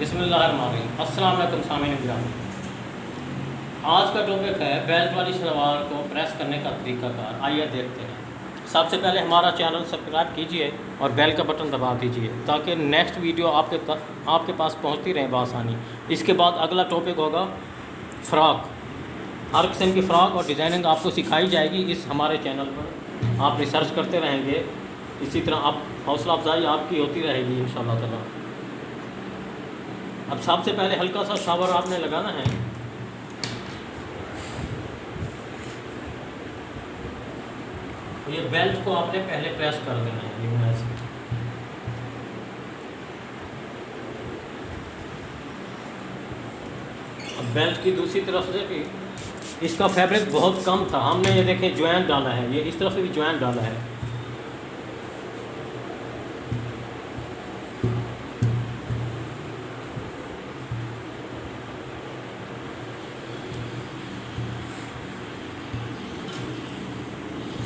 बिस्मिल्लाहिर्रहमानिर्रहीम। अस्सलाम वालेकुम सामीन गिरामी। आज का टॉपिक है बेल्ट वाली सलवार को प्रेस करने का तरीक़ाकार। आइए देखते हैं। सबसे पहले हमारा चैनल सब्सक्राइब कीजिए और बेल का बटन दबा दीजिए ताकि नेक्स्ट वीडियो आपके पास पहुंचती रहे बआसानी। इसके बाद अगला टॉपिक होगा फ़्रॉक। हर किस्म की फ़्रॉक और डिज़ाइनिंग आपको सिखाई जाएगी इस हमारे चैनल पर। आप रिसर्च करते रहेंगे, इसी तरह आप हौसला अफजाई आपकी होती रहेगी इंशाअल्लाह ताला। अब सबसे पहले हल्का सा शावर आपने लगाना है। ये बेल्ट को आपने पहले प्रेस कर देना है यूं ऐसे। अब बेल्ट की दूसरी तरफ से भी इसका फैब्रिक बहुत कम था, हमने ये देखें ज्वाइन डाला है, ये इस तरफ से भी ज्वाइन डाला है।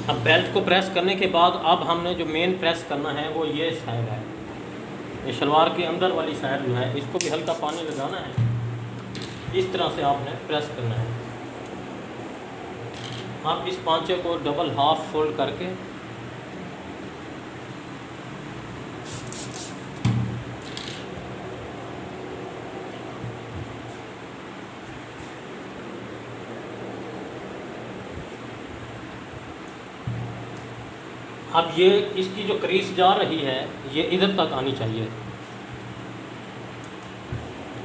अब बेल्ट को प्रेस करने के बाद अब हमने जो मेन प्रेस करना है वो ये साइड है, ये शलवार के अंदर वाली साइड जो है, इसको भी हल्का पानी लगाना है। इस तरह से आपने प्रेस करना है। आप इस पांचे को डबल हाफ फोल्ड करके अब ये इसकी जो क्रीज जा रही है ये इधर तक आनी चाहिए।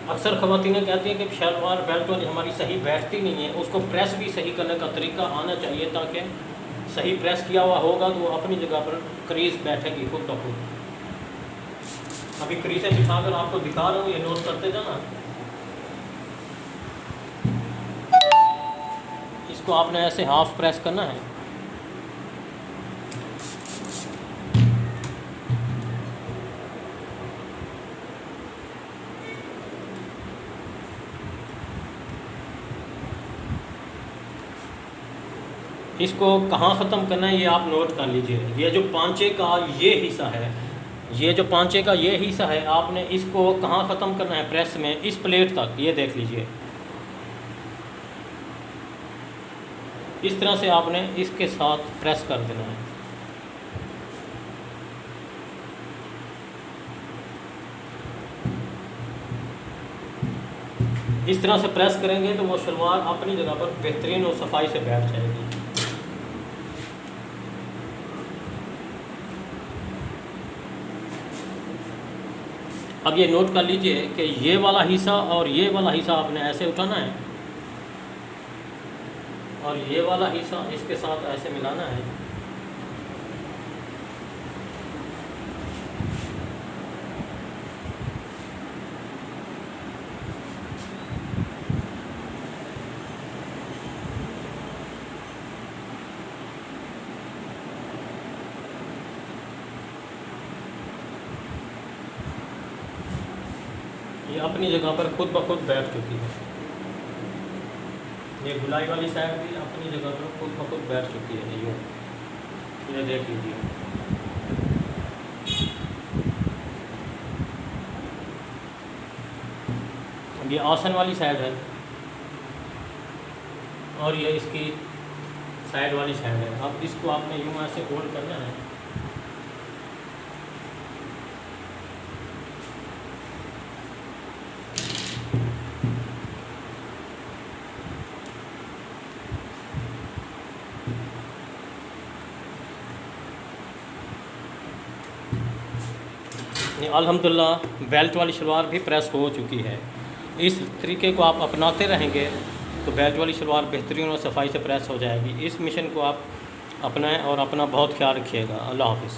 अक्सर ख़वातीनें कहती हैं कि शलवार बेल्ट वाली हमारी सही बैठती नहीं है, उसको प्रेस भी सही करने का तरीका आना चाहिए ताकि सही प्रेस किया हुआ होगा तो वो अपनी जगह पर क्रीज बैठेगी खुद ब खुद। अभी क्रीजें बिठाकर आपको दिखा रहा हूँ, ये नोट करते जाना। इसको आपने ऐसे हाफ प्रेस करना है। इसको कहाँ ख़त्म करना है ये आप नोट कर लीजिए। ये जो पांचे का ये हिस्सा है, ये जो पांचे का ये हिस्सा है, आपने इसको कहाँ ख़त्म करना है प्रेस में, इस प्लेट तक। ये देख लीजिए, इस तरह से आपने इसके साथ प्रेस कर देना है। इस तरह से प्रेस करेंगे तो वो शलवार अपनी जगह पर बेहतरीन और सफाई से बैठ जाएगी। अब ये नोट कर लीजिए कि ये वाला हिस्सा और ये वाला हिस्सा आपने ऐसे उठाना है और ये वाला हिस्सा इसके साथ ऐसे मिलाना है। ये अपनी जगह पर खुद ब खुद बैठ चुकी है। ये गुलाई वाली साइड भी अपनी जगह पर खुद ब खुद बैठ चुकी है। यूँ ये देख लीजिए। ये आसन वाली साइड है और ये इसकी साइड वाली साइड है। अब इसको आपने यूँ ऐसे फोल्ड करना है। अल्हम्दुलिल्लाह बेल्ट वाली शलवार भी प्रेस हो चुकी है। इस तरीके को आप अपनाते रहेंगे तो बेल्ट वाली शलवार बेहतरीन और सफाई से प्रेस हो जाएगी। इस मिशन को आप अपनाएं और अपना बहुत ख्याल रखिएगा। अल्लाह हाफ़िज़।